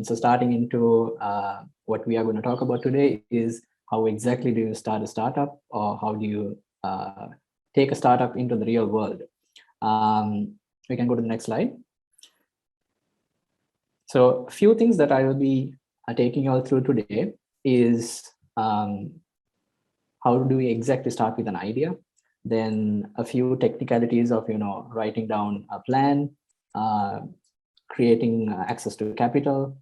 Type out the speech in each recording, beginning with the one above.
So starting into what we are going to talk about today is how exactly do you start a startup, or how do you take a startup into the real world. We can go to the next slide. So a few things that I will be taking you all through today is how do we exactly start with an idea, then a few technicalities of writing down a plan, creating access to capital,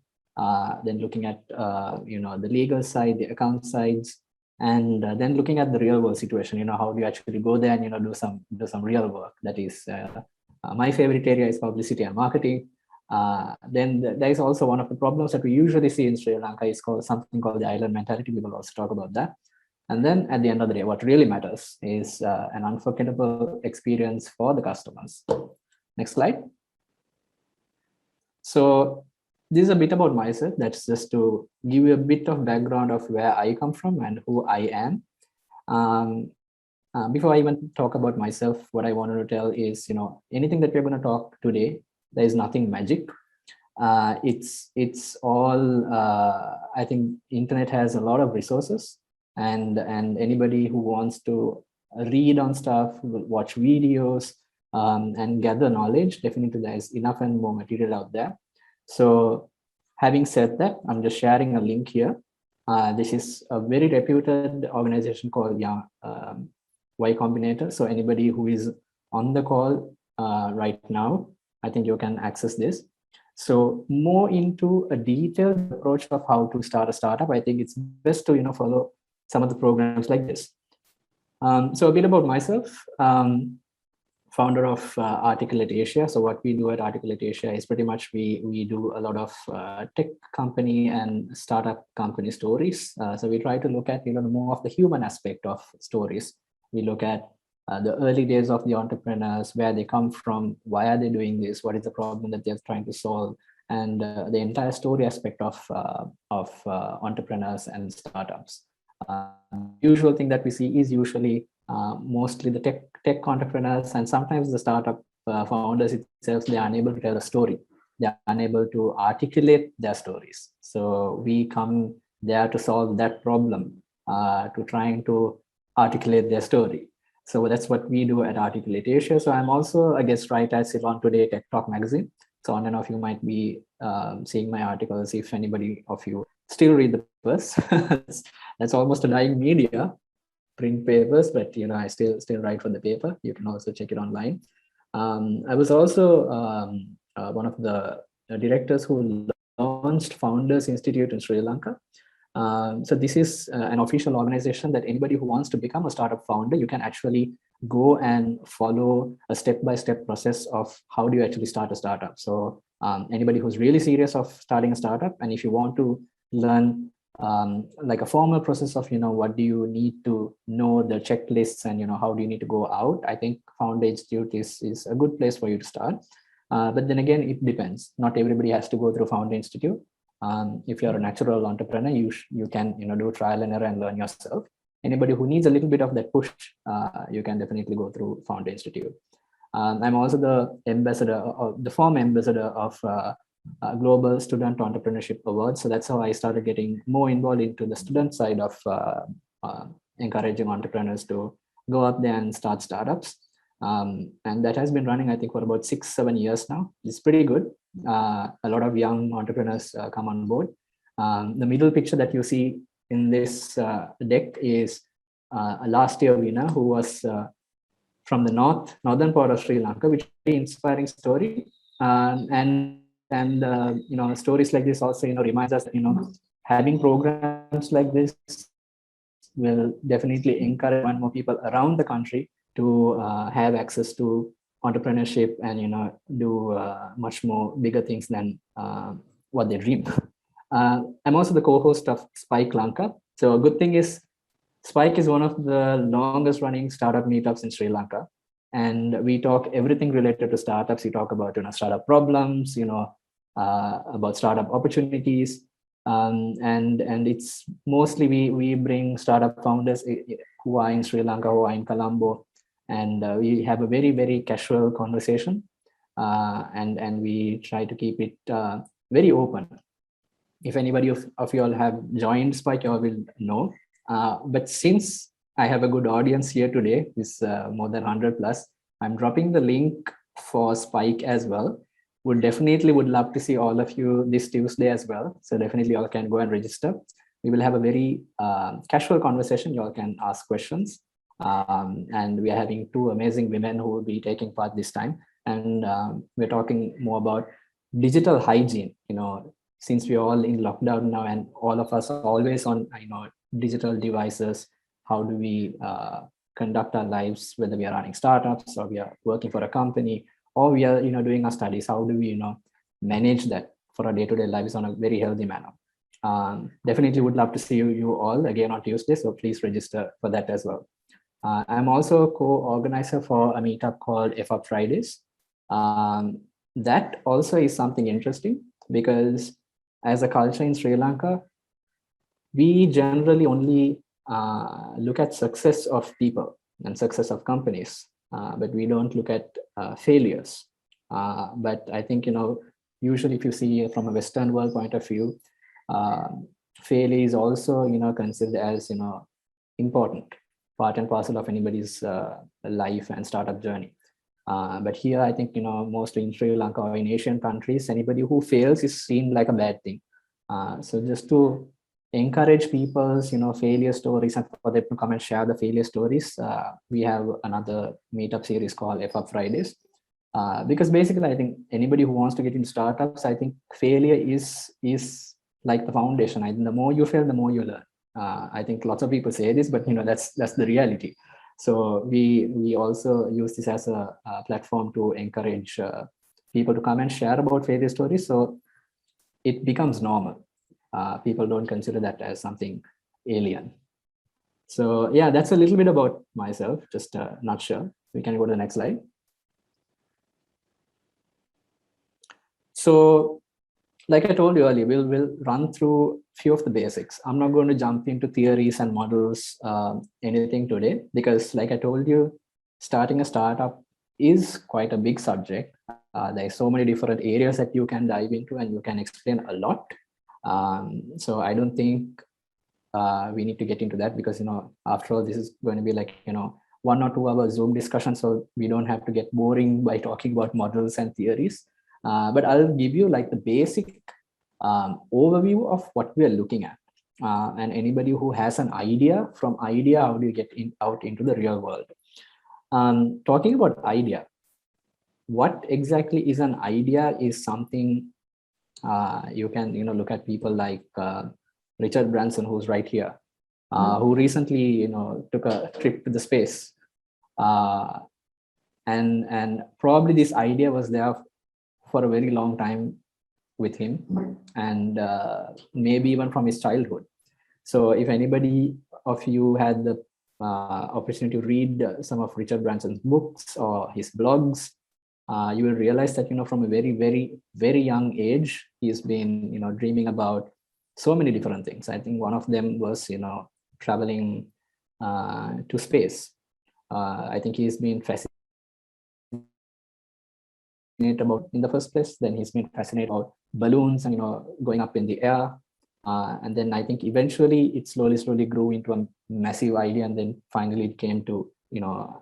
then looking at the legal side, the account sides, and then looking at the real world situation. How do you actually go there and do some real work? That is my favorite area is publicity and marketing. Then there is also one of the problems that we usually see in Sri Lanka is something called the island mentality. We will also talk about that. And then at the end of the day, what really matters is an unforgettable experience for the customers. Next slide. So this is a bit about myself. That's just to give you a bit of background of where I come from and who I am. Before I even talk about myself, what I wanted to tell is, anything that we're going to talk today, there is nothing magic. It's all, I think internet has a lot of resources, and anybody who wants to read on stuff, watch videos, and gather knowledge, definitely there's enough and more material out there. So having said that, I'm just sharing a link here. This is a very reputed organization called Y Combinator. So anybody who is on the call right now, I think you can access this. So more into a detailed approach of how to start a startup, I think it's best to follow some of the programs like this. So a bit about myself. Founder of Arteculate Asia. So what we do at Arteculate Asia is pretty much we do a lot of tech company and startup company stories. So we try to look at more of the human aspect of stories. We look at the early days of the entrepreneurs, where they come from, why are they doing this, what is the problem that they're trying to solve, and the entire story aspect of entrepreneurs and startups. Usual thing that we see is usually mostly the tech entrepreneurs, and sometimes the startup founders itself, they are unable to tell a story. They are unable to articulate their stories. So we come there to solve that problem, to trying to articulate their story. So that's what we do at Arteculate Asia. So I'm also a guest writer at Ceylon Today Tech Talk magazine. So on and off you might be seeing my articles if anybody of you still read the papers. That's almost a dying media, print papers, but I still write for the paper. You can also check it online. I was also one of the directors who launched Founders Institute in Sri Lanka. So this is an official organization that anybody who wants to become a startup founder, you can actually go and follow a step-by-step process of how do you actually start a startup. So anybody who's really serious of starting a startup, and if you want to learn like a formal process of what do you need to know, the checklists, and how do you need to go out, I think Founder Institute is a good place for you to start. But then again, it depends. Not everybody has to go through Founder Institute. If you're a natural entrepreneur, you can do trial and error and learn yourself. Anybody who needs a little bit of that push, you can definitely go through Founder Institute. I'm also the ambassador, the former ambassador of Global Student Entrepreneurship Awards. So that's how I started getting more involved into the student side of encouraging entrepreneurs to go up there and start startups. And that has been running, I think, for about 6-7 years now. It's pretty good. A lot of young entrepreneurs come on board. The middle picture that you see in this deck is a last year winner who was from the northern part of Sri Lanka, which is a very inspiring story. And stories like this also reminds us that having programs like this will definitely encourage one more people around the country to have access to entrepreneurship and do much more bigger things than what they dream. I'm also the co-host of Spike Lanka. So a good thing is Spike is one of the longest running startup meetups in Sri Lanka. And we talk everything related to startups. We talk about startup problems, about startup opportunities. And it's mostly we bring startup founders who are in Sri Lanka, who are in Colombo, and we have a very, very casual conversation, and we try to keep it very open. if anybody of you all have joined Spike, you all will know. But since I have a good audience here today, this more than 100 plus, I'm dropping the link for Spike as well. Would love to see all of you this Tuesday as well. So definitely all can go and register. We will have a very casual conversation. You all can ask questions. And we are having two amazing women who will be taking part this time. And we're talking more about digital hygiene. Since we're all in lockdown now and all of us are always on digital devices, how do we conduct our lives, whether we are running startups or we are working for a company or we are doing our studies, how do we manage that for our day-to-day lives on a very healthy manner. Definitely would love to see you all again on Tuesday, so please register for that as well. I'm also a co-organizer for a meetup called FUP Fridays. That also is something interesting because as a culture in Sri Lanka, we generally only look at success of people and success of companies, but we don't look at failures. But I think, usually if you see from a Western world point of view, failure is also, considered as, important part and parcel of anybody's life and startup journey. But here, I think, mostly in Sri Lanka or in Asian countries, anybody who fails is seen like a bad thing. So just to encourage people's, failure stories and for them to come and share the failure stories, we have another meetup series called FUP Fridays. Because basically, I think anybody who wants to get into startups, I think failure is like the foundation. I think the more you fail, the more you learn. I think lots of people say this, but that's the reality. So we also use this as a platform to encourage people to come and share about failure stories. So it becomes normal. People don't consider that as something alien. So yeah, that's a little bit about myself, just a nutshell. We can go to the next slide. So like I told you earlier, we'll run through a few of the basics. I'm not going to jump into theories and models, anything today, because like I told you, starting a startup is quite a big subject. There's so many different areas that you can dive into and you can explain a lot. So I don't think we need to get into that because, after all, this is going to be like, 1 or 2 hour Zoom discussion. So we don't have to get boring by talking about models and theories. But I'll give you like the basic overview of what we are looking at. And anybody who has an idea, from idea, how do you get out into the real world? Talking about idea, what exactly is an idea is something you can look at people like Richard Branson, who's right here, who recently took a trip to the space, and probably this idea was there for a very long time with him, and maybe even from his childhood. So if anybody of you had the opportunity to read some of Richard Branson's books or his blogs, you will realize that from a very, very, very young age, he's been dreaming about so many different things. I think one of them was traveling to space. I think he's been fascinated about in the first place. Then he's been fascinated about balloons and going up in the air. And then I think eventually it slowly grew into a massive idea, and then finally it came to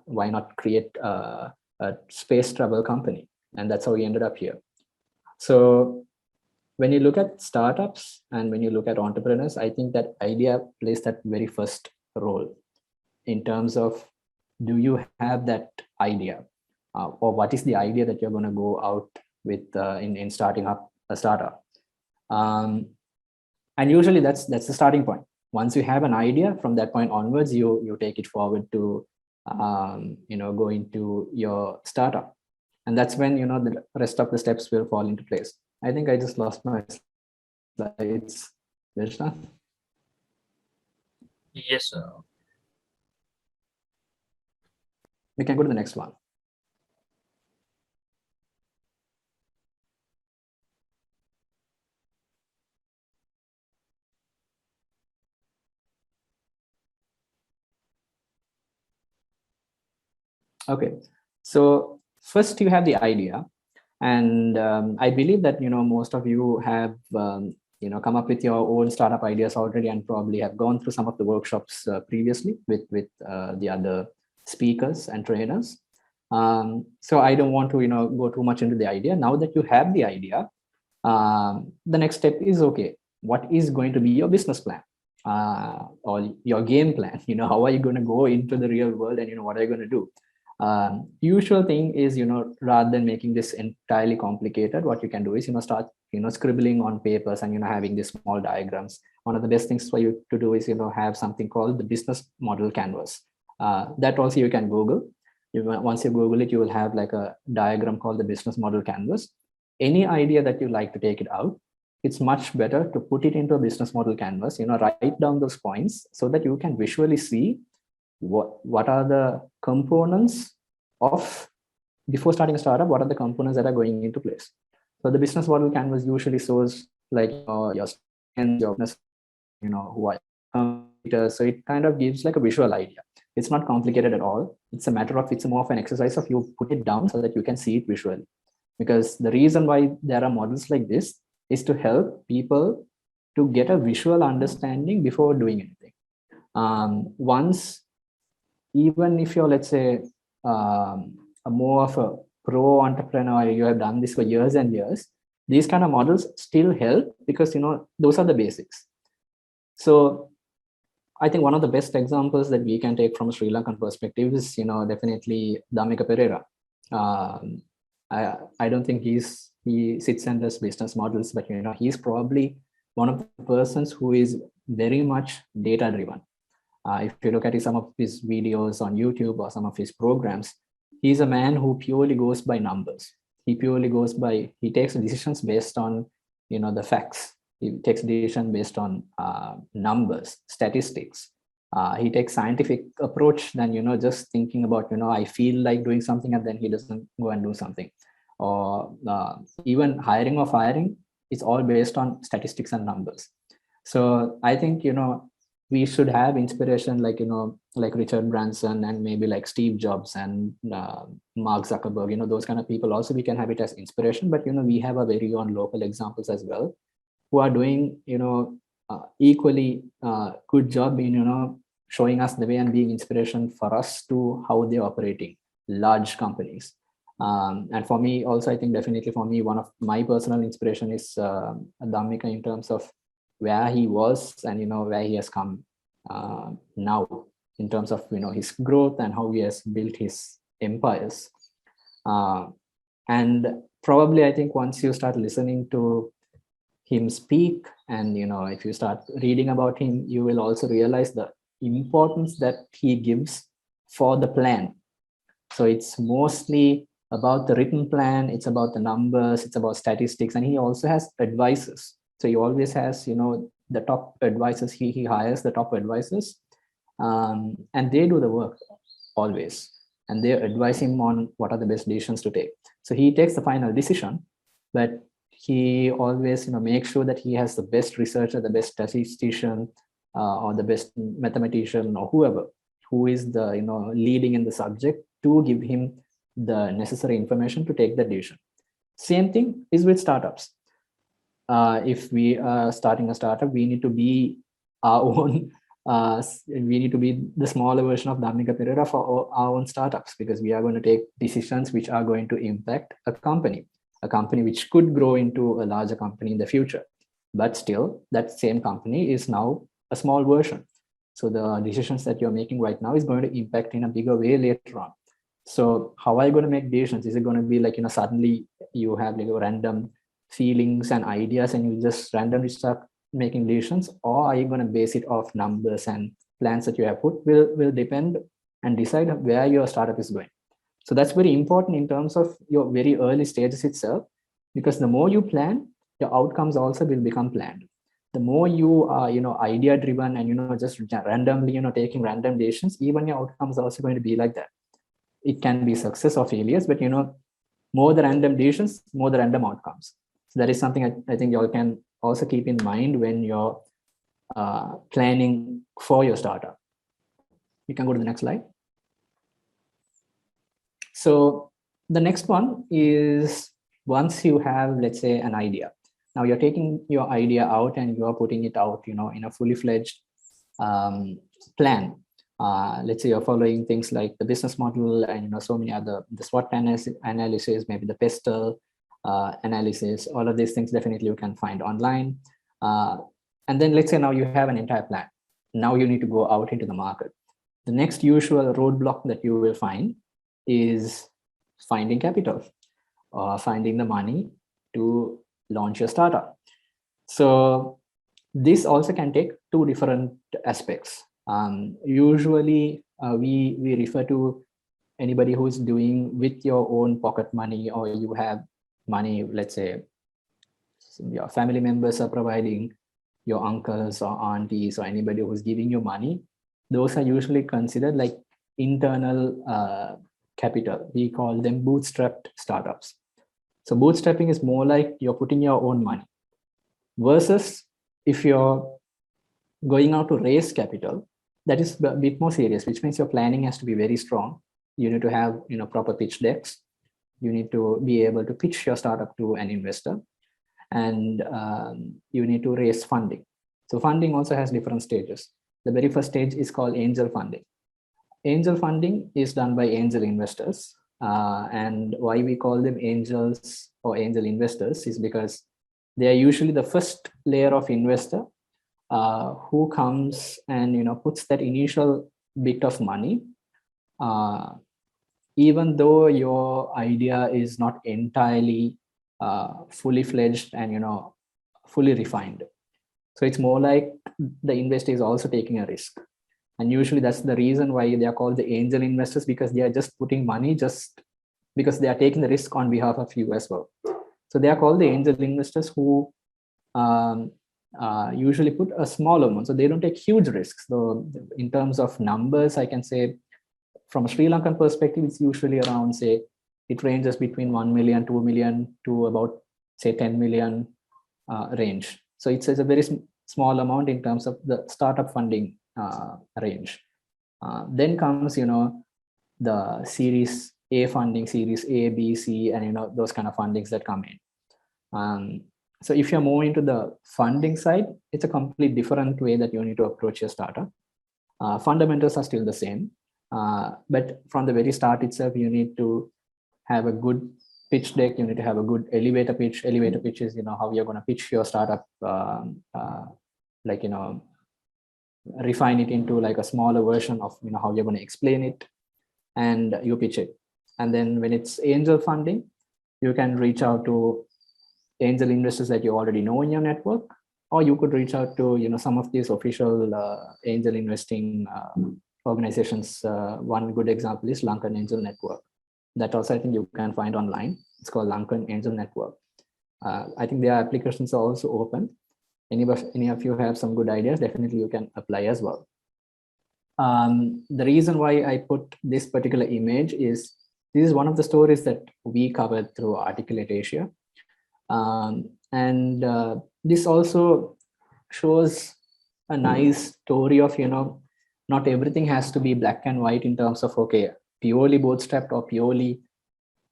why not create a space travel company, and that's how we ended up here. So when you look at startups and when you look at entrepreneurs, I think that idea plays that very first role in terms of, do you have that idea, or what is the idea that you're going to go out with in starting up a startup? And usually that's the starting point. Once you have an idea, from that point onwards, you take it forward to go into your startup, and that's when the rest of the steps will fall into place. I think I just lost my slides. Krishna? Yes, sir. We can go to the next one. Okay, so first you have the idea, and I believe that most of you have come up with your own startup ideas already and probably have gone through some of the workshops previously with the other speakers and trainers. So I don't want to go too much into the idea. Now that you have the idea, the next step is, okay, what is going to be your business plan or your game plan? How are you going to go into the real world, and what are you going to do? Usual thing is, rather than making this entirely complicated, what you can do is, start, scribbling on papers and, having these small diagrams. One of the best things for you to do is, have something called the business model canvas. That also you can Google. Once you Google it, you will have like a diagram called the business model canvas. Any idea that you like to take it out, it's much better to put it into a business model canvas, write down those points so that you can visually see what are the components of, before starting a startup, what are the components that are going into place. So the business model canvas usually shows like your strengths, your business, who are competitors. So it kind of gives like a visual idea. It's not complicated at all. It's more of an exercise of you put it down so that you can see it visually. Because the reason why there are models like this is to help people to get a visual understanding before doing anything. Even if you're, let's say, more of a pro entrepreneur, you have done this for years and years, these kind of models still help because, those are the basics. So I think one of the best examples that we can take from a Sri Lankan perspective is, definitely Dhammika Perera. I don't think he sits and does business models, but, he's probably one of the persons who is very much data driven. If you look at some of his videos on YouTube or some of his programs, he's a man who purely goes by numbers. He takes decisions based on, the facts. He takes decisions based on numbers, statistics. He takes scientific approach than, just thinking about, I feel like doing something and then he doesn't go and do something. Or even hiring or firing, it's all based on statistics and numbers. So I think, we should have inspiration like, like Richard Branson and maybe like Steve Jobs and Mark Zuckerberg, those kind of people also we can have it as inspiration. But, we have a very own local examples as well who are doing, equally good job in, showing us the way and being inspiration for us to how they're operating large companies. And for me also, I think definitely for me, one of my personal inspiration is Dhammika in terms of where he was and, where he has come now in terms of, his growth and how he has built his empires. And probably, I think once you start listening to him speak and, if you start reading about him, you will also realize the importance that he gives for the plan. So it's mostly about the written plan, it's about the numbers, it's about statistics, and he also has advisors. So he always has, the top advisors, he hires the top advisors, and they do the work always. And they advise him on what are the best decisions to take. So he takes the final decision, but he always, makes sure that he has the best researcher, the best statistician, or the best mathematician or whoever, who is the, leading in the subject to give him the necessary information to take the decision. Same thing is with startups. If we are starting a startup, we need to be our own, we need to be the smaller version of Dhammika Perera for our own startups, because we are going to take decisions which are going to impact a company which could grow into a larger company in the future. But still, that same company is now a small version. So the decisions that you're making right now is going to impact in a bigger way later on. So how are you going to make decisions? Is it going to be like, suddenly you have like random feelings and ideas and you just randomly start making decisions, or are you going to base it off numbers and plans that you have put? Will depend and decide where your startup is going. So that's very important in terms of your very early stages itself, because the more you plan, your outcomes also will become planned. The more you are, idea driven and, just randomly, taking random decisions, even your outcomes are also going to be like that. It can be success or failures, but, more the random decisions, more the random outcomes. So that is something I think you all can also keep in mind when you're planning for your startup. You can go to the next slide. So the next one is, once you have, let's say, an idea, Now you're taking your idea out and you are putting it out, in a fully fledged plan. Let's say you're following things like the business model and so many other, the SWOT analysis, maybe the PESTEL analysis. All of these things definitely you can find online. And then let's say now you have an entire plan. Now you need to go out into the market. The next usual roadblock that you will find is finding capital or finding the money to launch your startup. So this also can take two different aspects. Usually we refer to anybody who's doing with your own pocket money, or you have money, let's say your family members are providing, your uncles or aunties or anybody who's giving you money. Those are usually considered like internal capital. We call them bootstrapped startups. So bootstrapping is more like you're putting your own money, versus if you're going out to raise capital, that is a bit more serious, which means your planning has to be very strong. You need to have proper pitch decks. You need to be able to pitch your startup to an investor, and you need to raise funding. So funding also has different stages. The very first stage is called angel funding. Angel funding is done by angel investors. And why we call them angels or angel investors is because they are usually the first layer of investor who comes and puts that initial bit of money, even though your idea is not entirely fully fledged and fully refined. So it's more like the investor is also taking a risk. And usually that's the reason why they are called the angel investors, because they are just putting money just because they are taking the risk on behalf of you as well. So they are called the angel investors who usually put a small amount. So they don't take huge risks. So in terms of numbers, I can say from a Sri Lankan perspective, it's usually around, say, it ranges between 1 million, 2 million to about, say, 10 million range. So it's a very small amount in terms of the startup funding range. Then comes, the Series A funding, Series A, B, C, and those kind of fundings that come in. So if you're more into the funding side, it's a completely different way that you need to approach your startup. Fundamentals are still the same, but from the very start itself, you need to have a good pitch deck. You need to have a good elevator pitch. Elevator pitch is how you're going to pitch your startup, refine it into like a smaller version of how you're going to explain it, and you pitch it. And then when it's angel funding, you can reach out to angel investors that you already know in your network, or you could reach out to some of these official angel investing organizations. One good example is Lankan Angel Network. That also I think you can find online. It's called Lankan Angel Network. I think their applications are also open. Any of you have some good ideas, definitely you can apply as well. The reason why I put this particular image is this is one of the stories that we covered through Arteculate Asia. And this also shows a nice story of, not everything has to be black and white in terms of, okay, purely bootstrapped or purely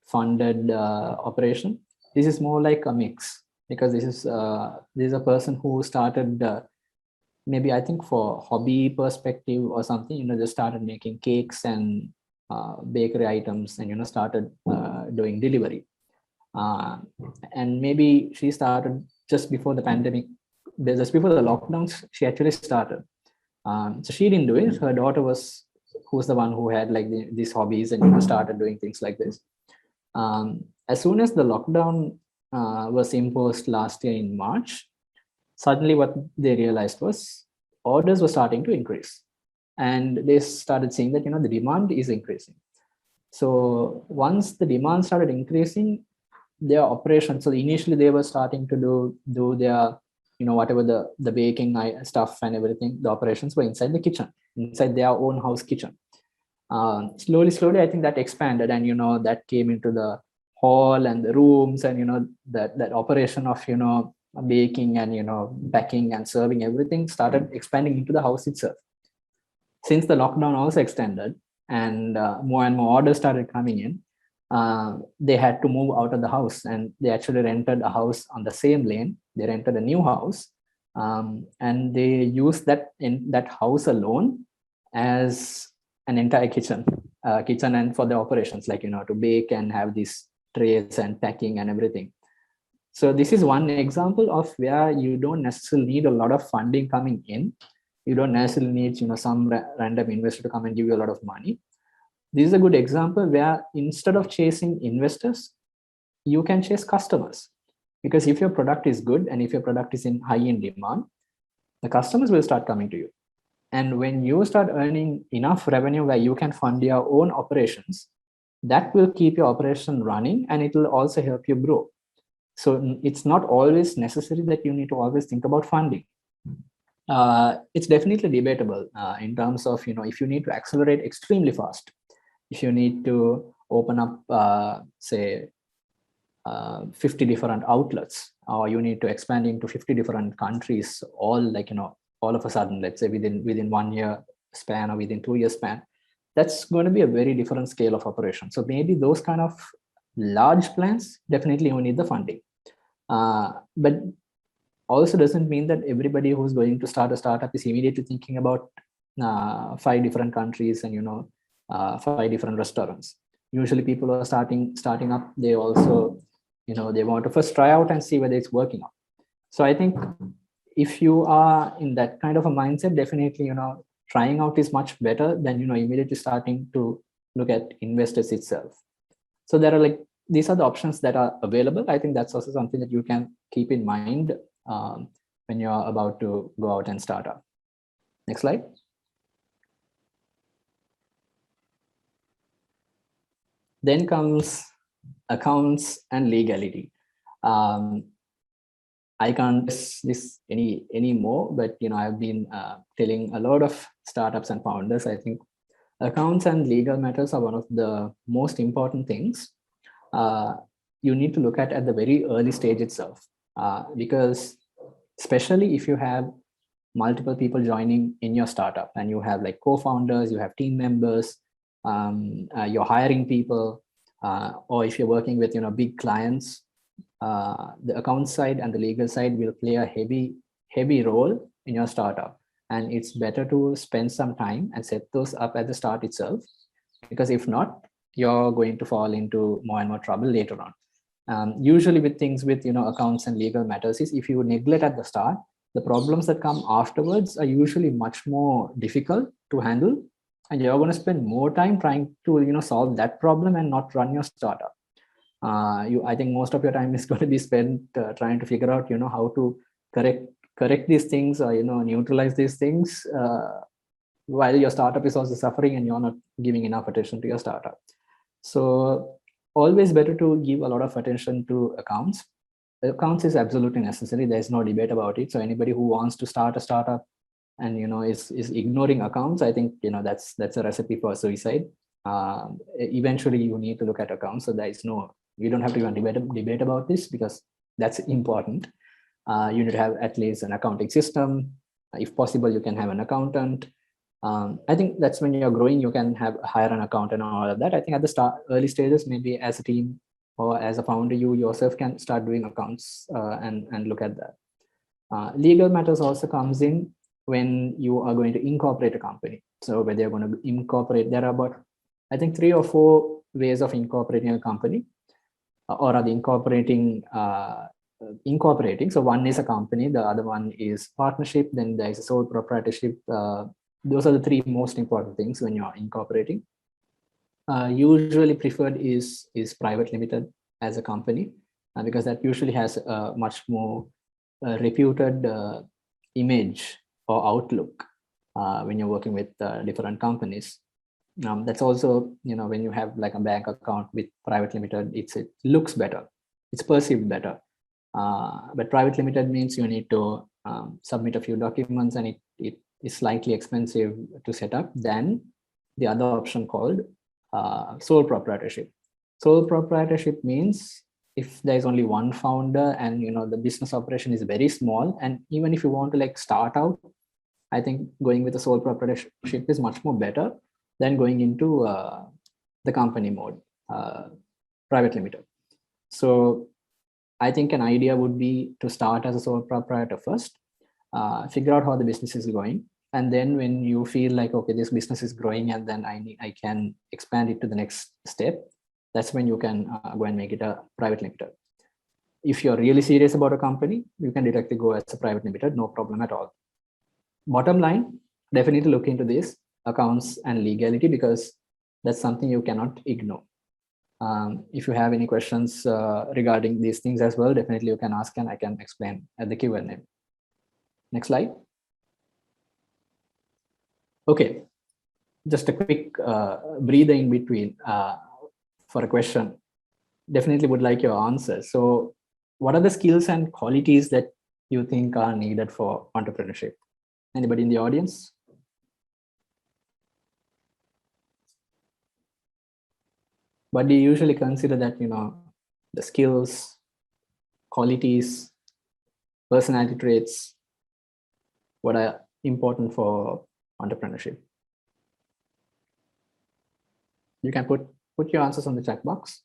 funded operation. This is more like a mix, because this is a person who started maybe I think for hobby perspective or something, just started making cakes and bakery items and started doing delivery. And maybe she started just before the pandemic, just before the lockdowns, she actually started. So she didn't do it. Her daughter was the one who had like these hobbies and started doing things like this. As soon as the lockdown was imposed last year in March, suddenly what they realized was orders were starting to increase. And they started seeing that, the demand is increasing. So once the demand started increasing, their operations, so initially they were starting to do their, whatever the baking stuff and everything, the operations were inside the kitchen, inside their own house kitchen. Slowly, I think that expanded, and, that came into the hall and the rooms, and, that operation of, baking and, packing and serving, everything started expanding into the house itself. Since the lockdown also extended and more orders started coming in, they had to move out of the house, and they actually rented a house on the same lane. They rented a new house, and they used that in that house alone as an entire kitchen, and for the operations, like to bake and have these trays and packing and everything. So this is one example of where you don't necessarily need a lot of funding coming in. You don't necessarily need some random investor to come and give you a lot of money. This is a good example where instead of chasing investors, you can chase customers. Because if your product is good and if your product is in high in demand, the customers will start coming to you. And when you start earning enough revenue where you can fund your own operations, that will keep your operation running, and it will also help you grow. So it's not always necessary that you need to always think about funding. It's definitely debatable in terms of, if you need to accelerate extremely fast, if you need to open up, say, 50 different outlets, or you need to expand into 50 different countries, all all of a sudden, let's say within 1 year span or within 2 year span, that's going to be a very different scale of operation. So maybe those kind of large plans, definitely you need the funding. But also doesn't mean that everybody who's going to start a startup is immediately thinking about 5 different countries and 5 different restaurants. Usually people who are starting up, they also they want to first try out and see whether it's working out. So I think if you are in that kind of a mindset, definitely trying out is much better than immediately starting to look at investors itself. So there are these are the options that are available. I think that's also something that you can keep in mind when you're about to go out and start up. Next slide. Then comes accounts and legality. I can't this any more, but I've been telling a lot of startups and founders, I think accounts and legal matters are one of the most important things you need to look at the very early stage itself, because especially if you have multiple people joining in your startup and you have co-founders, you have team members, you're hiring people, or if you're working with big clients, the account side and the legal side will play a heavy role in your startup. And it's better to spend some time and set those up at the start itself, because if not, you're going to fall into more and more trouble later on. Usually with things with accounts and legal matters is, if you neglect at the start, the problems that come afterwards are usually much more difficult to handle, and you're going to spend more time trying to solve that problem and not run your startup. I think most of your time is going to be spent trying to figure out how to correct these things, or neutralize these things, while your startup is also suffering and you're not giving enough attention to your startup. So always better to give a lot of attention to accounts. Accounts is absolutely necessary. There's no debate about it. So anybody who wants to start a startup and is ignoring accounts, I think that's a recipe for suicide. Eventually you need to look at accounts. So you don't have to even debate about this, because that's important. You need to have at least an accounting system. If possible, you can have an accountant. I think that's when you're growing, you can hire an accountant and all of that. I think at the early stages, maybe as a team or as a founder, you yourself can start doing accounts and look at that. Legal matters also comes in when you are going to incorporate a company. So whether you're going to incorporate, there are about, I think, 3 or 4 ways of incorporating a company, or are the incorporating. So one is a company, the other one is partnership, then there is a sole proprietorship. Those are the 3 most important things when you're incorporating. Usually preferred is private limited as a company, because that usually has a much more reputed image or outlook when you're working with different companies. That's also, when you have a bank account with private limited, it looks better, it's perceived better. But private limited means you need to submit a few documents, and it is slightly expensive to set up than the other option called sole proprietorship. Sole proprietorship means if there's only one founder and the business operation is very small, and even if you want to start out, I think going with a sole proprietorship is much more better than going into the company mode. private limited. So I think an idea would be to start as a sole proprietor first, figure out how the business is going. And then when you feel like, okay, this business is growing and then I can expand it to the next step, that's when you can go and make it a private limited. If you're really serious about a company, you can directly go as a private limited, no problem at all. Bottom line, definitely look into this accounts and legality, because that's something you cannot ignore. If you have any questions regarding these things as well, definitely you can ask and I can explain at the Q&A. Next slide. Okay, just a quick breather in between for a question. Definitely would like your answer. So what are the skills and qualities that you think are needed for entrepreneurship? Anybody in the audience? But do you usually consider that, the skills, qualities, personality traits, what are important for entrepreneurship? You can put your answers on the chat box.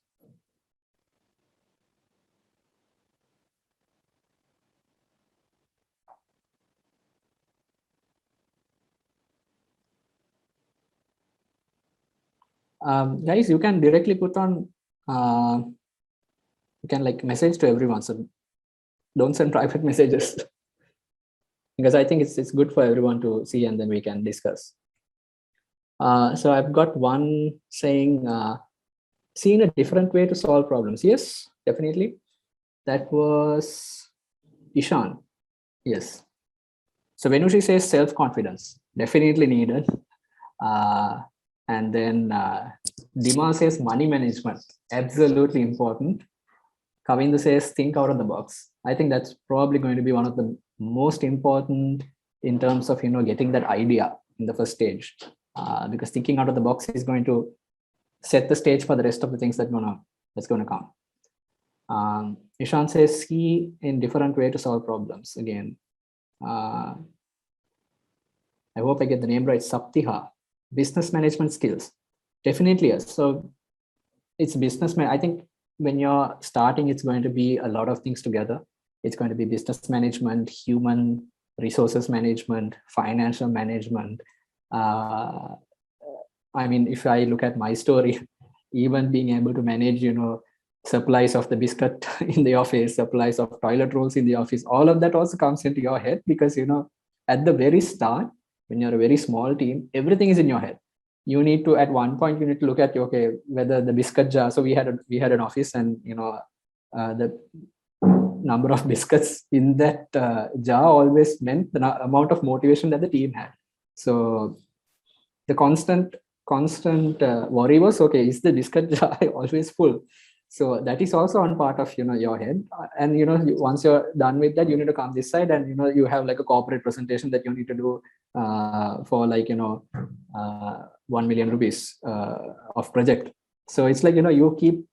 Guys, you can directly put on, you can like message to everyone. So don't send private messages because I think it's good for everyone to see and then we can discuss. So I've got one saying, seeing a different way to solve problems. Yes, definitely. That was Ishan. Yes. So Venushi says self-confidence, definitely needed. And then Dima says money management, absolutely important. Kavinda says think out of the box. I think that's probably going to be one of the most important in terms of getting that idea in the first stage, because thinking out of the box is going to set the stage for the rest of the things that's gonna come. Ishan says see in different way to solve problems. Again, I hope I get the name right. Saptiha, business management skills, definitely yes. So it's business. I think when you're starting, it's going to be a lot of things together. It's going to be business management, human resources management, financial management. I mean, if I look at my story, even being able to manage, supplies of the biscuit in the office, supplies of toilet rolls in the office, all of that also comes into your head because, at the very start, when you're a very small team, everything is in your head. You need to, at one point, you need to look at, okay, whether the biscuit jar, so we had an office and, the number of biscuits in that jar always meant the amount of motivation that the team had. So the constant worry was, okay, is the biscuit jar always full? So that is also on part of your head, and once you're done with that, you need to come this side, and you have like a corporate presentation that you need to do for like 1 million rupees of project. So it's like you keep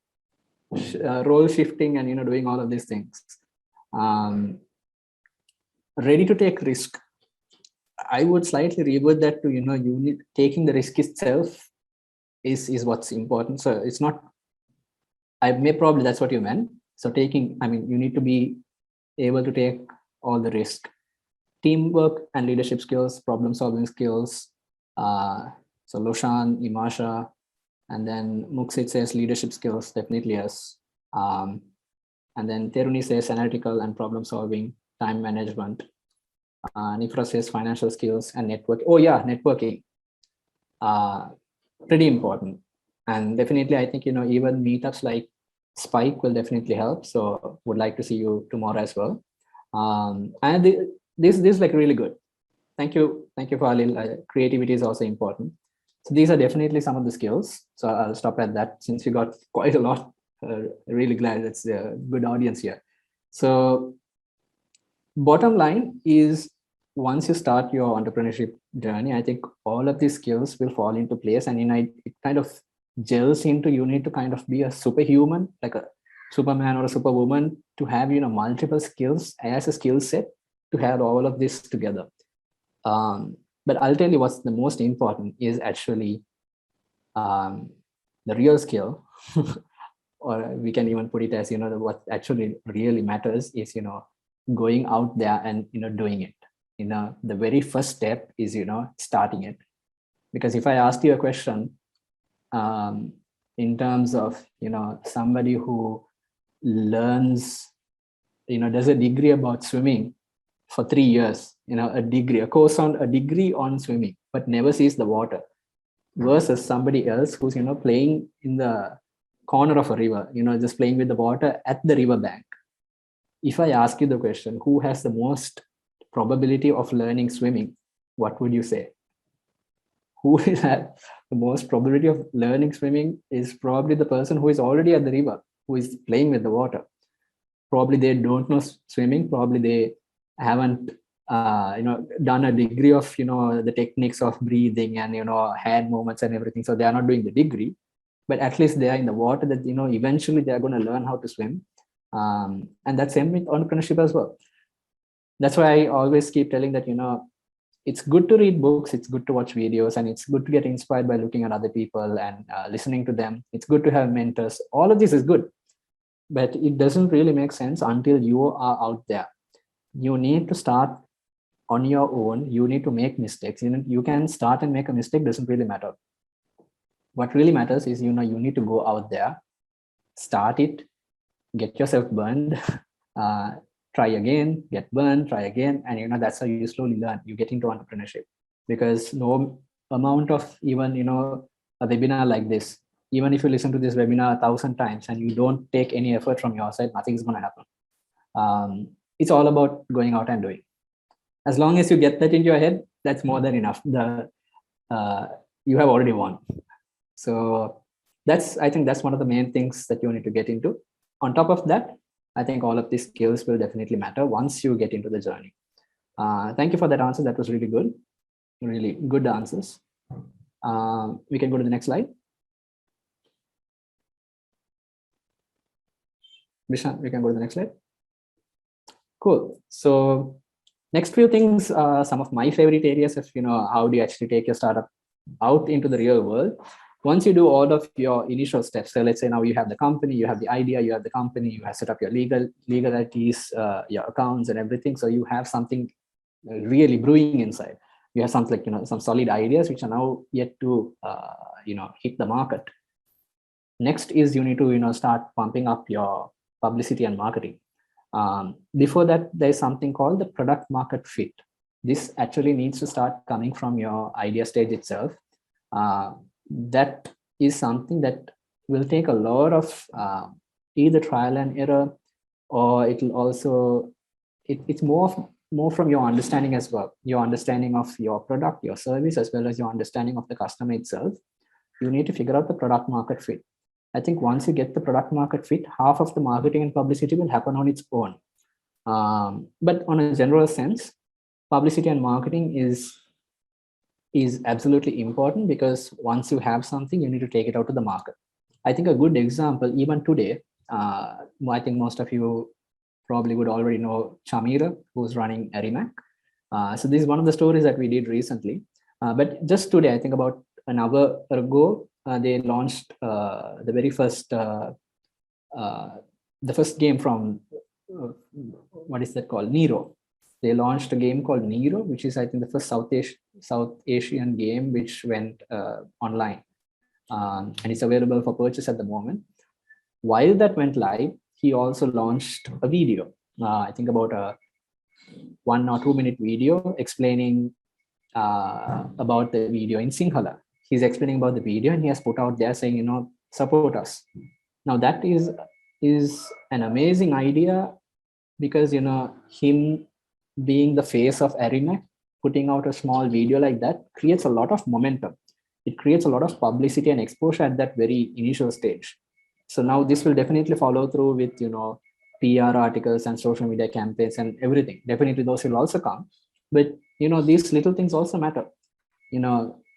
role shifting and doing all of these things. Ready to take risk. I would slightly revert that to taking the risk itself is what's important. So it's not. Probably that's what you meant. So you need to be able to take all the risk. Teamwork and leadership skills, problem solving skills. So Loshan, Imasha, and then Muksit says leadership skills, definitely yes. And then Teruni says analytical and problem solving, time management. Nifra says financial skills and network. Oh yeah, networking. Pretty important. And definitely, I think, even meetups like Spike will definitely help. So would like to see you tomorrow as well. And this is like really good. Thank you, Falil. Creativity is also important. So these are definitely some of the skills. So I'll stop at that since we got quite a lot. Really glad it's a good audience here. So bottom line is, once you start your entrepreneurship journey, I think all of these skills will fall into place, and it kind of gels into, you need to kind of be a superhuman, like a Superman or a Superwoman, to have multiple skills as a skill set to have all of this together. But I'll tell you what's the most important is actually the real skill or we can even put it as, what actually really matters is, going out there and, doing it. The very first step is, starting it. Because if I asked you a question, in terms of, somebody who learns, does a degree about swimming for 3 years, a course on a degree on swimming, but never sees the water, versus somebody else who's, playing in the corner of a river, just playing with the water at the river bank. If I ask you the question, who has the most probability of learning swimming, what would you say? Who has the most probability of learning swimming is probably the person who is already at the river, who is playing with the water. Probably they don't know swimming. Probably they haven't, done a degree of, the techniques of breathing and, hand movements and everything. So they are not doing the degree, but at least they are in the water that, eventually they are going to learn how to swim. And that's same with entrepreneurship as well. That's why I always keep telling that, it's good to read books, it's good to watch videos, and it's good to get inspired by looking at other people and listening to them. It's good to have mentors. All of this is good, but it doesn't really make sense until you are out there. You need to start on your own. You need to make mistakes. You can start and make a mistake, doesn't really matter. What really matters is, you need to go out there, start it, get yourself burned, try again, get burned, try again. And, that's how you slowly learn. You get into entrepreneurship, because no amount of even, a webinar like this, even if you listen to this webinar 1,000 times and you don't take any effort from your side, nothing's going to happen. It's all about going out and doing. As long as you get that into your head, that's more than enough. You have already won. So I think that's one of the main things that you need to get into. On top of that, I think all of these skills will definitely matter once you get into the journey. Thank you for that answer. That was really good. Really good answers. We can go to the next slide. Vishant, we can go to the next slide. Cool. So next few things, some of my favorite areas of, how do you actually take your startup out into the real world? Once you do all of your initial steps, so let's say now you have the company, you have the idea, you have the company, you have set up your legalities, your accounts and everything. So you have something really brewing inside. You have something like, some solid ideas which are now yet to, hit the market. Next is you need to, start pumping up your publicity and marketing. Before that, there's something called the product market fit. This actually needs to start coming from your idea stage itself. That is something that will take a lot of either trial and error, or it will also, it's more from your understanding as well, your understanding of your product, your service, as well as your understanding of the customer itself. You need to figure out the product market fit. I think once you get the product market fit, half of the marketing and publicity will happen on its own. But on a general sense, publicity and marketing is absolutely important, because once you have something, you need to take it out to the market. I think a good example, even today, I think most of you probably would already know Chamira, who's running Arimac. So this is one of the stories that we did recently. But just today, I think about an hour ago, they launched the very first, the first game from, what is that called? Nero. They launched a game called Nero, which is, I think, the first South Asian game which went online. And it's available for purchase at the moment. While that went live, he also launched a video, I think about a 1 or 2 minute video explaining about the video in Sinhala. He's explaining about the video, and he has put out there saying, support us. Now that is an amazing idea, because, him being the face of Arimac, putting out a small video like that creates a lot of momentum. It creates a lot of publicity and exposure at that very initial stage. So now this will definitely follow through with, PR articles and social media campaigns and everything. Definitely those will also come. But, these little things also matter.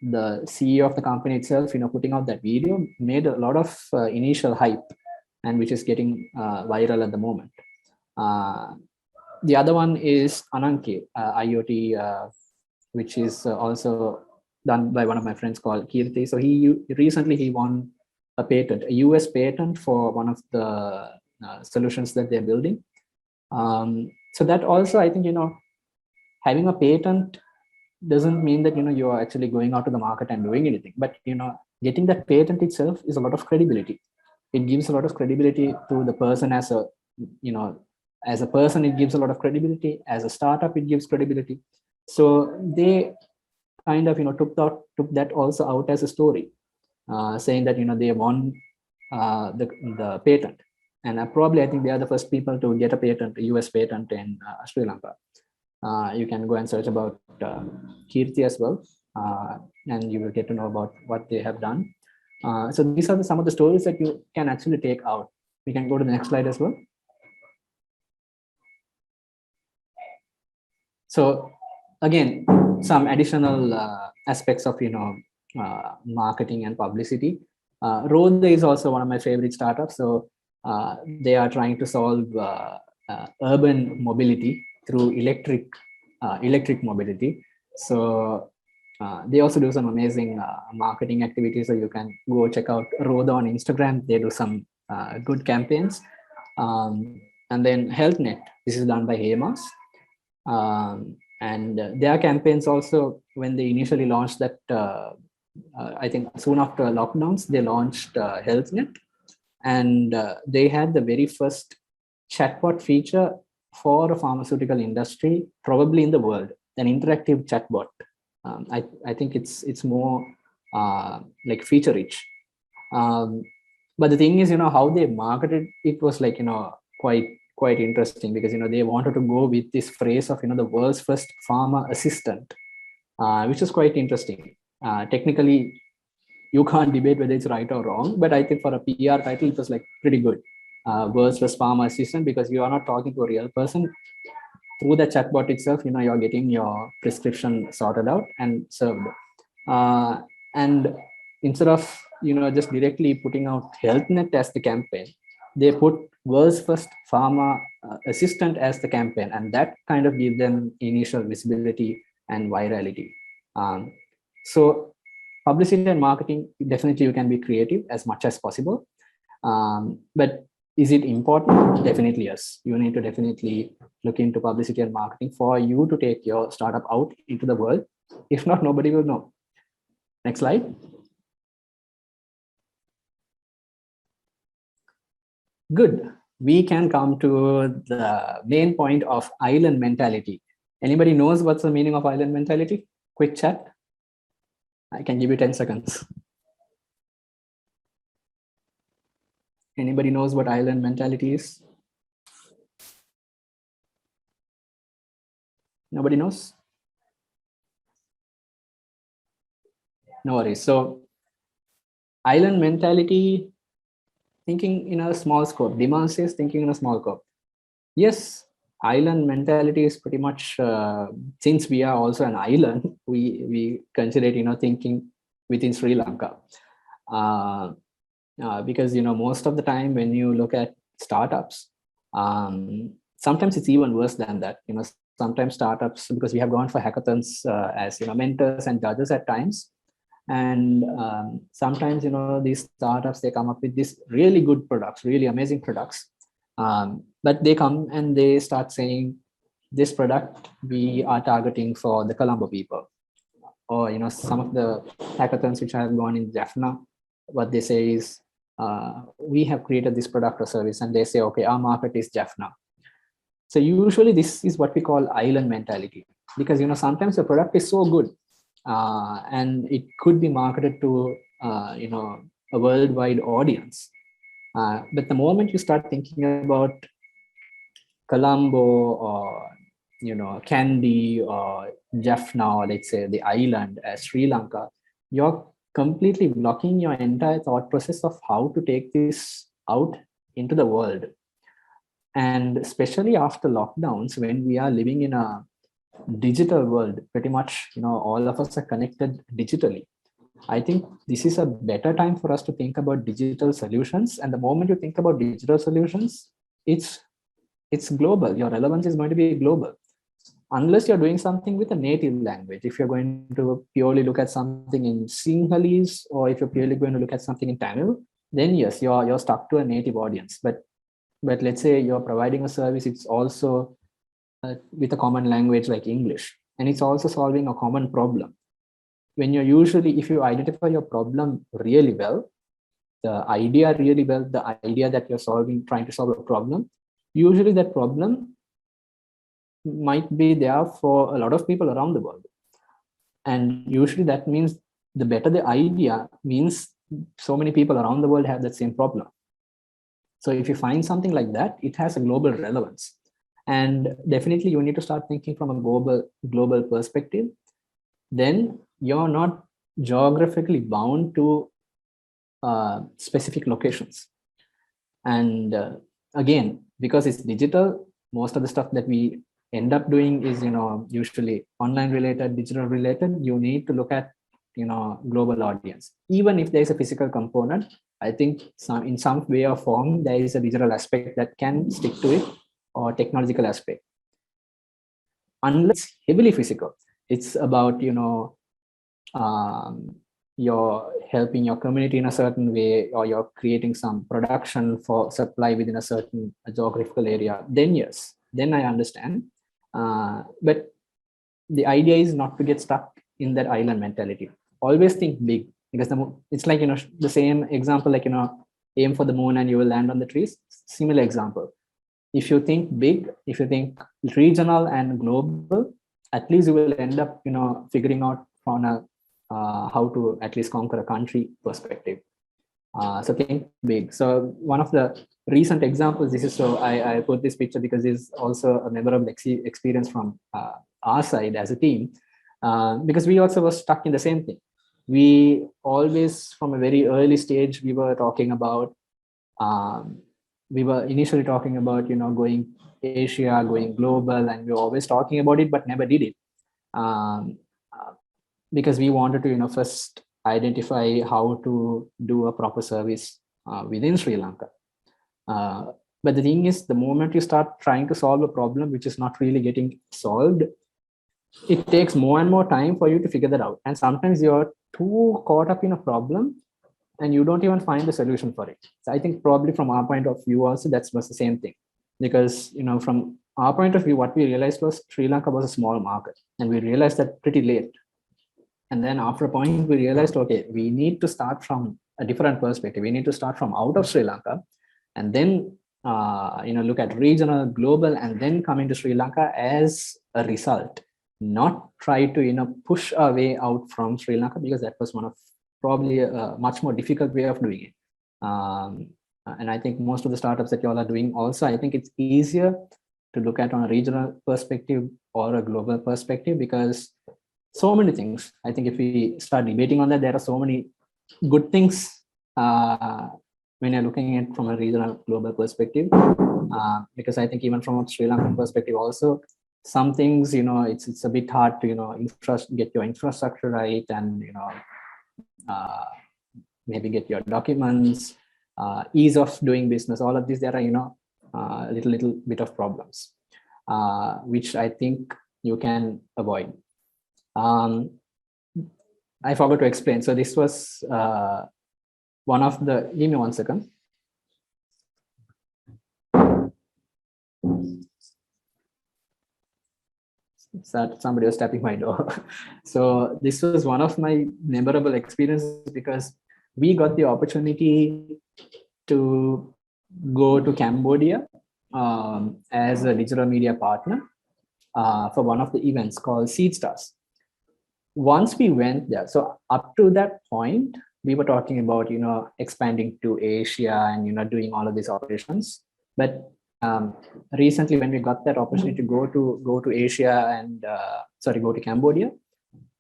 The CEO of the company itself, putting out that video made a lot of initial hype, and which is getting viral at the moment. The other one is Ananke, IoT, which is also done by one of my friends called Kirti. So he recently won a patent, a US patent for one of the solutions that they're building. So that also, I think, having a patent doesn't mean that you are actually going out to the market and doing anything, but getting that patent itself is a lot of credibility. It gives a lot of credibility to the person as a as a person. It gives a lot of credibility. As a startup, it gives credibility. So they kind of took that also out as a story, saying that they won the patent. And probably I think they are the first people to get a patent, a US patent in Sri Lanka. You can go and search about Kirti as well, and you will get to know about what they have done. So these are some of the stories that you can actually take out. We can go to the next slide as well. So again, some additional aspects of marketing and publicity. Rode is also one of my favorite startups. So they are trying to solve urban mobility through electric mobility. So they also do some amazing marketing activities. So you can go check out Rode on Instagram. They do some good campaigns. And then HealthNet, this is done by Hemas. And their campaigns also, when they initially launched that, I think soon after lockdowns, they launched HealthNet. And they had the very first chatbot feature for a pharmaceutical industry, probably in the world, an interactive chatbot. I think it's more like feature rich. But the thing is, how they marketed it was like, quite interesting, because they wanted to go with this phrase of the world's first pharma assistant, which is quite interesting. Technically, you can't debate whether it's right or wrong, but I think for a PR title, it was like pretty good. World's first pharma assistant, because you are not talking to a real person. Through the chatbot itself, you're getting your prescription sorted out and served. And instead of just directly putting out HealthNet as the campaign, they put world's first pharma assistant as the campaign, and that kind of gave them initial visibility and virality. So publicity and marketing, definitely you can be creative as much as possible. But is it important? Definitely yes. You need to definitely look into publicity and marketing for you to take your startup out into the world. If not, nobody will know. Next slide. Good. We can come to the main point of island mentality. Anybody knows what's the meaning of island mentality? Quick chat. I can give you 10 seconds. Anybody knows what island mentality is? Nobody knows? No worries. So island mentality, thinking in a small scope. Demand says thinking in a small scope. Yes, island mentality is pretty much, since we are also an island, we consider it, thinking within Sri Lanka. Because, most of the time when you look at startups, sometimes it's even worse than that. Sometimes startups, because we have gone for hackathons as, mentors and judges at times. And sometimes, these startups, they come up with these really good products, really amazing products. But they come and they start saying, this product we are targeting for the Colombo people. Or, some of the hackathons which have gone in Jaffna, what they say is, we have created this product or service, and they say, okay, our market is Jaffna. So usually this is what we call island mentality, because, sometimes the product is so good, and it could be marketed to, a worldwide audience. But the moment you start thinking about Colombo or, Kandy or Jaffna, or let's say the island as Sri Lanka, you're completely blocking your entire thought process of how to take this out into the world. And especially after lockdowns, when we are living in a digital world, pretty much, all of us are connected digitally. I think this is a better time for us to think about digital solutions. And the moment you think about digital solutions, it's global. Your relevance is going to be global. Unless you're doing something with a native language. If you're going to purely look at something in Sinhalese, or if you're purely going to look at something in Tamil, then yes, you're stuck to a native audience. But let's say you're providing a service, it's also with a common language like English, and it's also solving a common problem. When you're usually, if you identify your problem really well, the idea really well, the idea that you're solving, trying to solve a problem, usually that problem might be there for a lot of people around the world. And usually that means the better the idea means so many people around the world have that same problem. So if you find something like that, it has a global relevance. And definitely you need to start thinking from a global perspective. Then you're not geographically bound to specific locations. And again, because it's digital, most of the stuff that we end up doing is, usually online related, digital related. You need to look at, global audience. Even if there's a physical component, I think in some way or form, there is a digital aspect that can stick to it, or technological aspect. Unless it's heavily physical, it's about, you're helping your community in a certain way, or you're creating some production for supply within a certain geographical area, then yes, then I understand. But the idea is not to get stuck in that island mentality. Always think big, because it's like, the same example, like, aim for the moon and you will land on the trees. Similar example. If you think big, if you think regional and global, at least you will end up, figuring out on a how to at least conquer a country perspective. So think big. So one of the recent examples, this is, so I put this picture because it's also a memorable experience from our side as a team, because we also were stuck in the same thing. We always, from a very early stage, we were talking about, we were initially talking about, going Asia, going global, and we were always talking about it, but never did it. Because we wanted to, first identify how to do a proper service within Sri Lanka. But the thing is, the moment you start trying to solve a problem which is not really getting solved, it takes more and more time for you to figure that out. And sometimes you're too caught up in a problem and you don't even find the solution for it. So I think probably from our point of view also, that was the same thing. Because, from our point of view, what we realized was Sri Lanka was a small market, and we realized that pretty late. And then after a point, we realized, okay, we need to start from a different perspective. We need to start from out of Sri Lanka, and then look at regional, global, and then come into Sri Lanka as a result. Not try to push our way out from Sri Lanka, because that was one of probably a much more difficult way of doing it. And I think most of the startups that you all are doing also, I think it's easier to look at on a regional perspective or a global perspective, because so many things. I think if we start debating on that, there are so many good things when you're looking at from a regional global perspective. Because I think even from a Sri Lankan perspective also, some things, it's a bit hard to, get your infrastructure right, and, maybe get your documents, ease of doing business, all of these, there are, little bit of problems, which I think you can avoid. I forgot to explain. So this was one of the, give me 1 second. Somebody was tapping my door. So this was one of my memorable experiences, because we got the opportunity to go to Cambodia as a digital media partner for one of the events called Seed Stars. Once we went there, so up to that point, we were talking about, expanding to Asia and, doing all of these operations. But recently, when we got that opportunity to go to Asia and go to Cambodia,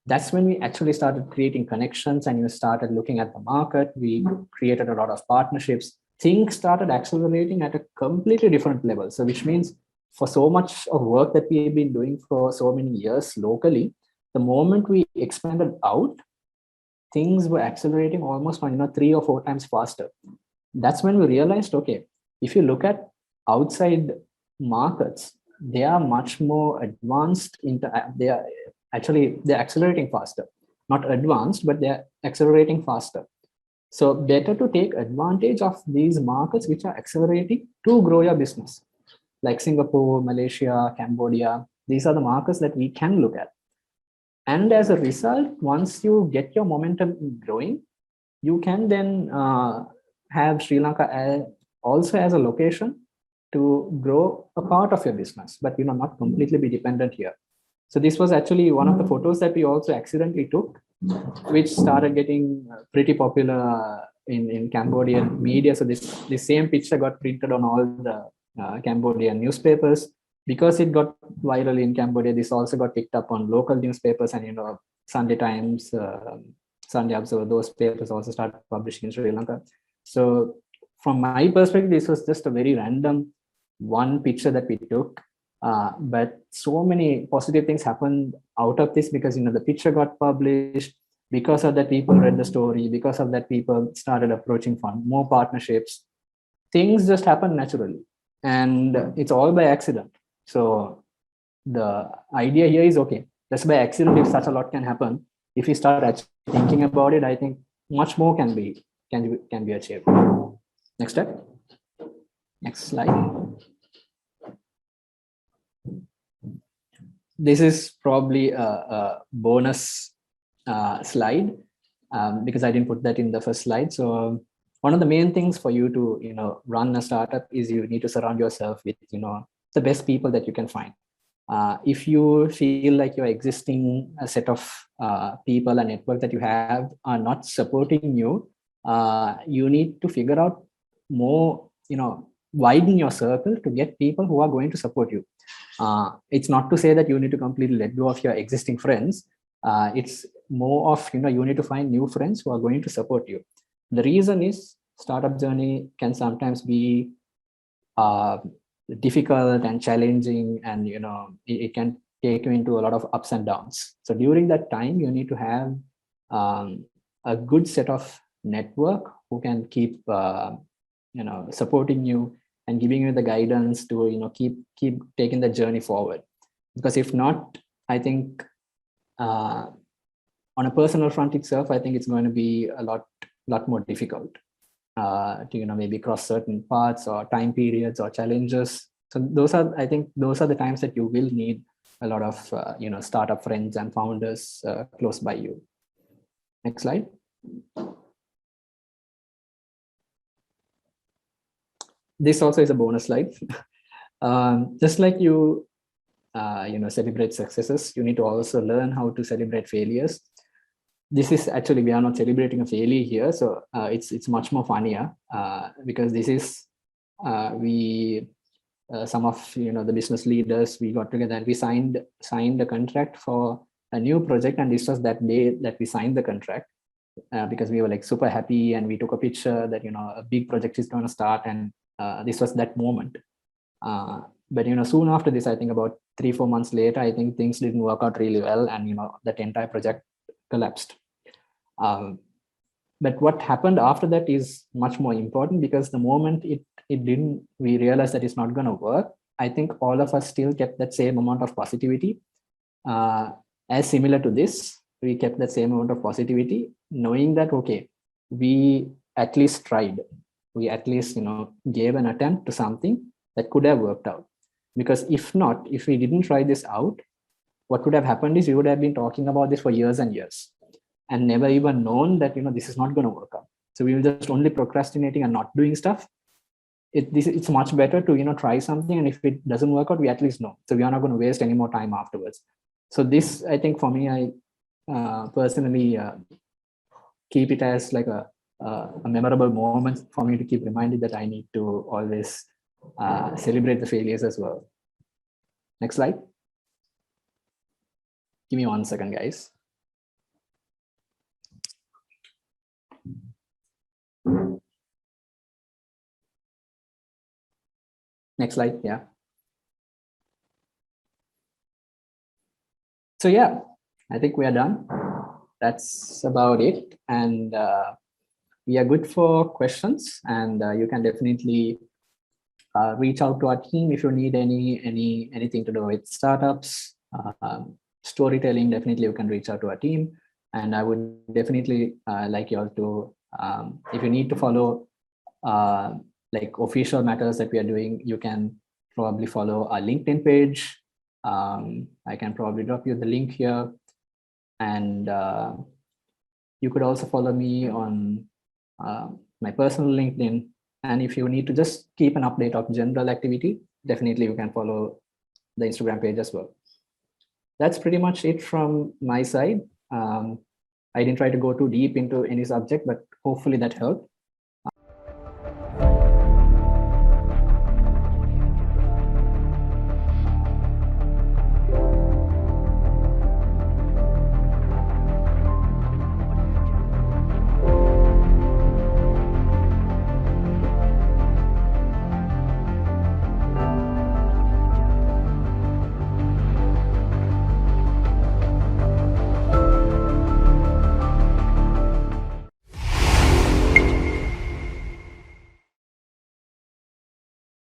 that's when we actually started creating connections, and you started looking at the market. We created a lot of partnerships. Things started accelerating at a completely different level. So which means for so much of work that we've been doing for so many years locally, the moment we expanded out, things were accelerating almost 3 or 4 times faster. That's when we realized, okay, if you look at outside markets, they are much more advanced. They're accelerating faster. Not advanced, but they're accelerating faster. So better to take advantage of these markets which are accelerating to grow your business, like Singapore, Malaysia, Cambodia. These are the markets that we can look at. And as a result, once you get your momentum growing, you can then have Sri Lanka also as a location to grow a part of your business, but not completely be dependent here. So this was actually one of the photos that we also accidentally took, which started getting pretty popular in Cambodian media. So this same picture got printed on all the Cambodian newspapers. Because it got viral in Cambodia, this also got picked up on local newspapers, and Sunday Times, Sunday Observer, those papers also started publishing in Sri Lanka. So from my perspective, this was just a very random one picture that we took. But so many positive things happened out of this, because the picture got published, because of that people read the story, because of that people started approaching for more partnerships. Things just happen naturally, and it's all by accident. So the idea here is, okay, just by accident, if such a lot can happen, if we start actually thinking about it, I think much more can be achieved. Next step. Next slide. This is probably a bonus slide, because I didn't put that in the first slide. So one of the main things for you to run a startup is you need to surround yourself with the best people that you can find. If you feel like your existing set of people and network that you have are not supporting you, you need to figure out more, widen your circle to get people who are going to support you. It's not to say that you need to completely let go of your existing friends. It's more of, you need to find new friends who are going to support you. The reason is startup journey can sometimes be difficult and challenging, and it can take you into a lot of ups and downs. So during that time, you need to have a good set of network who can keep supporting you and giving you the guidance to keep taking the journey forward. Because if not, I think on a personal front itself, I think it's going to be a lot more difficult to maybe cross certain paths or time periods or challenges. So I think those are the times that you will need a lot of startup friends and founders close by you. Next slide. This also is a bonus slide. Just like you celebrate successes, you need to also learn how to celebrate failures. This is actually, we are not celebrating a failure here, so it's much more funnier, because this is some of the business leaders, we got together and we signed a contract for a new project, and this was that day that we signed the contract, because we were like super happy, and we took a picture that a big project is going to start, and this was that moment. But soon after this, I think about 3-4 months later, I think things didn't work out really well, and that entire project collapsed. But what happened after that is much more important, because the moment it didn't, we realized that it's not going to work. I think all of us still kept that same amount of positivity. As similar to this, we kept that same amount of positivity, knowing that, okay, we at least tried. We at least gave an attempt to something that could have worked out. Because if not, if we didn't try this out, what would have happened is we would have been talking about this for years and years, and never even known that this is not going to work out. So we were just only procrastinating and not doing stuff. It's much better to try something, and if it doesn't work out, we at least know. So we are not going to waste any more time afterwards. So this, I think, for me, I personally keep it as like a memorable moment for me, to keep reminded that I need to always celebrate the failures as well. Next slide. Give me 1 second, guys. Next slide. Yeah. So yeah, I think we are done. That's about it. And we are good for questions, and you can definitely reach out to our team if you need anything to do with startups, storytelling. Definitely you can reach out to our team, and I would definitely like you all to If you need to follow like official matters that we are doing, you can probably follow our LinkedIn page. I can probably drop you the link here. And you could also follow me on my personal LinkedIn. And if you need to just keep an update of general activity, definitely you can follow the Instagram page as well. That's pretty much it from my side. I didn't try to go too deep into any subject, but hopefully that helped.